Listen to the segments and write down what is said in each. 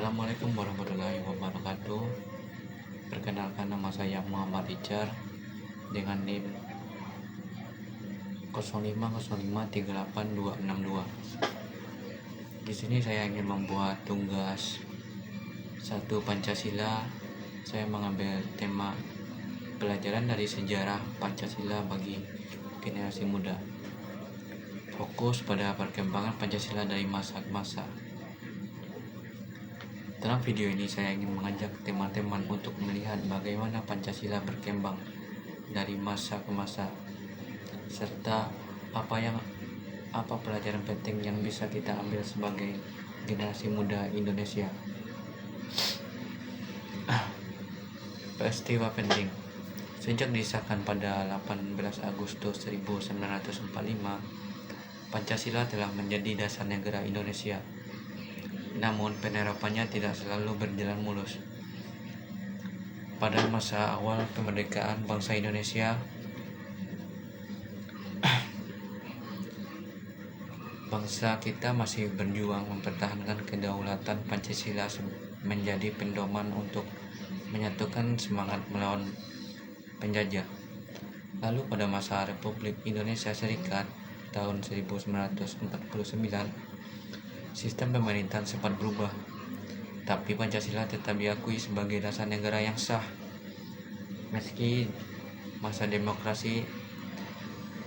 Assalamualaikum warahmatullahi wabarakatuh. Perkenalkan, nama saya Muhammad Icar dengan NIM 050538262. Di sini saya ingin membuat tugas 1 Pancasila. Saya mengambil tema pelajaran dari sejarah Pancasila bagi generasi muda. Fokus pada perkembangan Pancasila dari masa ke masa. Dalam video ini saya ingin mengajak teman-teman untuk melihat bagaimana Pancasila berkembang dari masa ke masa, serta apa pelajaran penting yang bisa kita ambil sebagai generasi muda Indonesia. Peristiwa penting. Sejak disahkan pada 18 Agustus 1945, Pancasila telah menjadi dasar negara Indonesia. Namun penerapannya tidak selalu berjalan mulus. Pada masa awal kemerdekaan bangsa Indonesia, bangsa kita masih berjuang mempertahankan kedaulatan. Pancasila menjadi pedoman untuk menyatukan semangat melawan penjajah. Lalu pada masa Republik Indonesia Serikat tahun 1949, sistem pemerintahan sempat berubah, tapi Pancasila tetap diakui sebagai dasar negara yang sah. Meski masa demokrasi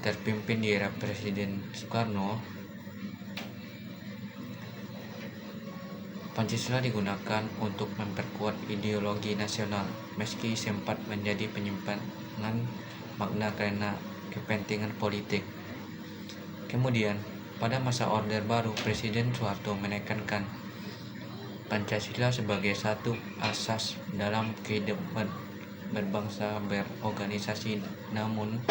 terpimpin di era Presiden Soekarno, Pancasila digunakan untuk memperkuat ideologi nasional, meski sempat menjadi penyimpangan makna karena kepentingan politik. Kemudian, pada masa Orde Baru, Presiden Soeharto menekankan Pancasila sebagai satu asas dalam kehidupan berbangsa berorganisasi. Namun,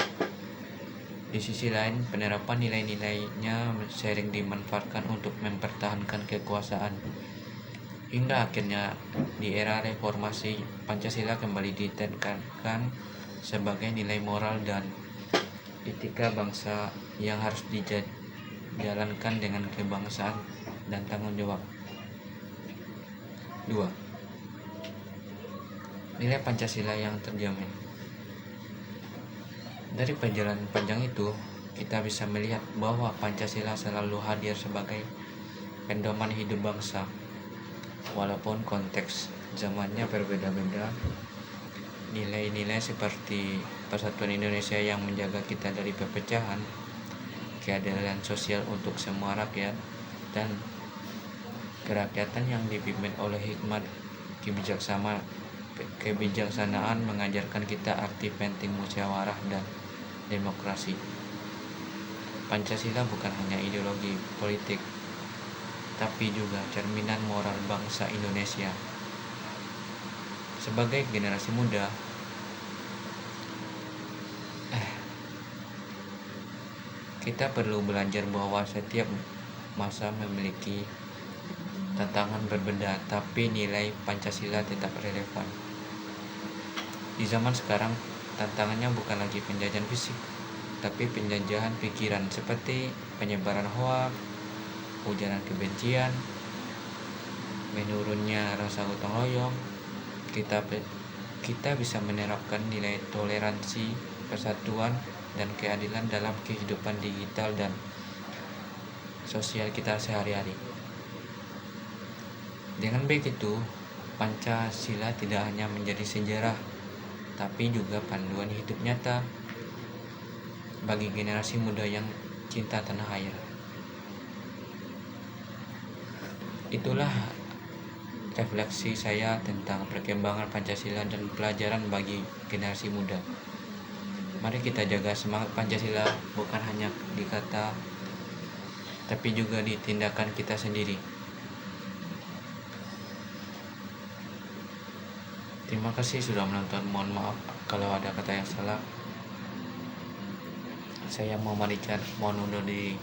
di sisi lain, penerapan nilai-nilainya sering dimanfaatkan untuk mempertahankan kekuasaan. Hingga akhirnya di era reformasi, Pancasila kembali ditekankan sebagai nilai moral dan etika bangsa yang harus dijalankan dengan kebangsaan dan tanggung jawab. 2. Nilai Pancasila yang terjamin. Dari perjalanan panjang itu, kita bisa melihat bahwa Pancasila selalu hadir sebagai pedoman hidup bangsa. Walaupun konteks zamannya berbeda-beda, nilai-nilai seperti persatuan Indonesia yang menjaga kita dari perpecahan, keadilan sosial untuk semua rakyat, dan kerakyatan yang dipimpin oleh hikmat kebijaksanaan mengajarkan kita arti penting musyawarah dan demokrasi. Pancasila bukan hanya ideologi politik, tapi juga cerminan moral bangsa Indonesia. Sebagai generasi muda, kita perlu belajar bahwa setiap masa memiliki tantangan berbeda, tapi nilai Pancasila tetap relevan. Di zaman sekarang, tantangannya bukan lagi penjajahan fisik, tapi penjajahan pikiran seperti penyebaran hoaks, ujaran kebencian, menurunnya rasa gotong royong. Kita bisa menerapkan nilai toleransi, persatuan, dan keadilan dalam kehidupan digital dan sosial kita sehari-hari. Dengan begitu, Pancasila tidak hanya menjadi sejarah, tapi juga panduan hidup nyata bagi generasi muda yang cinta tanah air. Itulah refleksi saya tentang perkembangan Pancasila dan pelajaran bagi generasi muda. Mari kita jaga semangat Pancasila, bukan hanya di kata, tapi juga di tindakan kita sendiri. Terima kasih sudah menonton. Mohon maaf kalau ada kata yang salah. Saya Muhammad Icar, mohon undur diri.